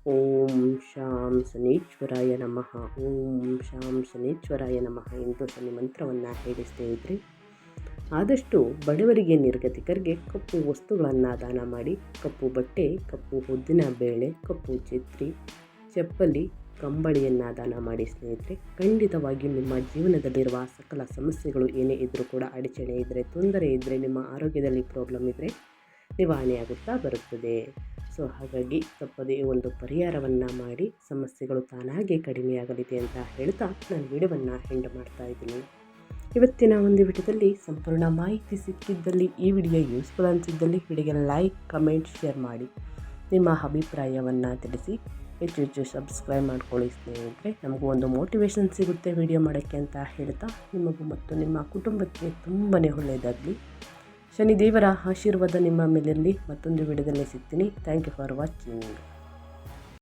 ಓಂ ಶಾಂ ಶನೀಶ್ವರಾಯ ನಮಃ, ಓಂ ಶಾಂ ಶನೀಶ್ವರಾಯ ನಮಃ ಎಂದು ಶನಿ ಮಂತ್ರವನ್ನು ಹೇಳಿ ಸ್ನೇಹಿತರೆ. ಆದಷ್ಟು ಬಡವರಿಗೆ, ನಿರ್ಗತಿಕರಿಗೆ ಕಪ್ಪು ವಸ್ತುಗಳನ್ನು ದಾನ ಮಾಡಿ. ಕಪ್ಪು ಬಟ್ಟೆ, ಕಪ್ಪು ಉದ್ದಿನ ಬೇಳೆ, ಕಪ್ಪು ಛತ್ರಿ, ಚಪ್ಪಲಿ, ಕಂಬಳಿಯನ್ನು ದಾನ ಮಾಡಿ ಸ್ನೇಹಿತರೆ. ಖಂಡಿತವಾಗಿ ನಿಮ್ಮ ಜೀವನದಲ್ಲಿರುವ ಸಕಲ ಸಮಸ್ಯೆಗಳು ಏನೇ ಇದ್ದರೂ ಕೂಡ, ಅಡಚಣೆ ಇದ್ದರೆ, ತೊಂದರೆ ಇದ್ದರೆ, ನಿಮ್ಮ ಆರೋಗ್ಯದಲ್ಲಿ ಪ್ರಾಬ್ಲಮ್ ಇದ್ದರೆ ನಿವಾರಣೆಯಾಗುತ್ತಾ ಬರುತ್ತದೆ. ಸೊ ಹಾಗಾಗಿ ತಪ್ಪದೇ ಒಂದು ಪರಿಹಾರವನ್ನು ಮಾಡಿ, ಸಮಸ್ಯೆಗಳು ತಾನಾಗೆ ಕಡಿಮೆಯಾಗಲಿದೆ ಅಂತ ಹೇಳ್ತಾ ನಾನು ವಿಡಿಯೋವನ್ನು ಎಂಡ್ ಮಾಡ್ತಾ ಇದ್ದೀನಿ. ಇವತ್ತಿನ ಒಂದು ವಿಡಿಯೋದಲ್ಲಿ ಸಂಪೂರ್ಣ ಮಾಹಿತಿ ಸಿಕ್ಕಿದ್ದಲ್ಲಿ, ಈ ವಿಡಿಯೋ ಯೂಸ್ಫುಲ್ ಅನಿಸಿದ್ದಲ್ಲಿ ವಿಡಿಯೋಗೆ ಲೈಕ್, ಕಮೆಂಟ್, ಶೇರ್ ಮಾಡಿ. ನಿಮ್ಮ ಅಭಿಪ್ರಾಯವನ್ನು ತಿಳಿಸಿ. ಹೆಚ್ಚು ಸಬ್ಸ್ಕ್ರೈಬ್ ಮಾಡ್ಕೊಳ್ಳಿ ಸ್ನೇಹಿತರೆ. ನಮಗೂ ಒಂದು ಮೋಟಿವೇಶನ್ ಸಿಗುತ್ತೆ ವಿಡಿಯೋ ಮಾಡೋಕ್ಕೆ ಅಂತ ಹೇಳ್ತಾ, ನಿಮಗೂ ಮತ್ತು ನಿಮ್ಮ ಕುಟುಂಬಕ್ಕೆ ತುಂಬಾ ಒಳ್ಳೆಯದಾಗಲಿ. ಶನಿದೇವರ ಆಶೀರ್ವಾದ ನಿಮ್ಮ ಮೇಲಿರಲಿ. ಮತ್ತೊಂದು ವಿಡಿಯೋದಲ್ಲಿ ಸಿಗ್ತೀನಿ. Thank you for watching.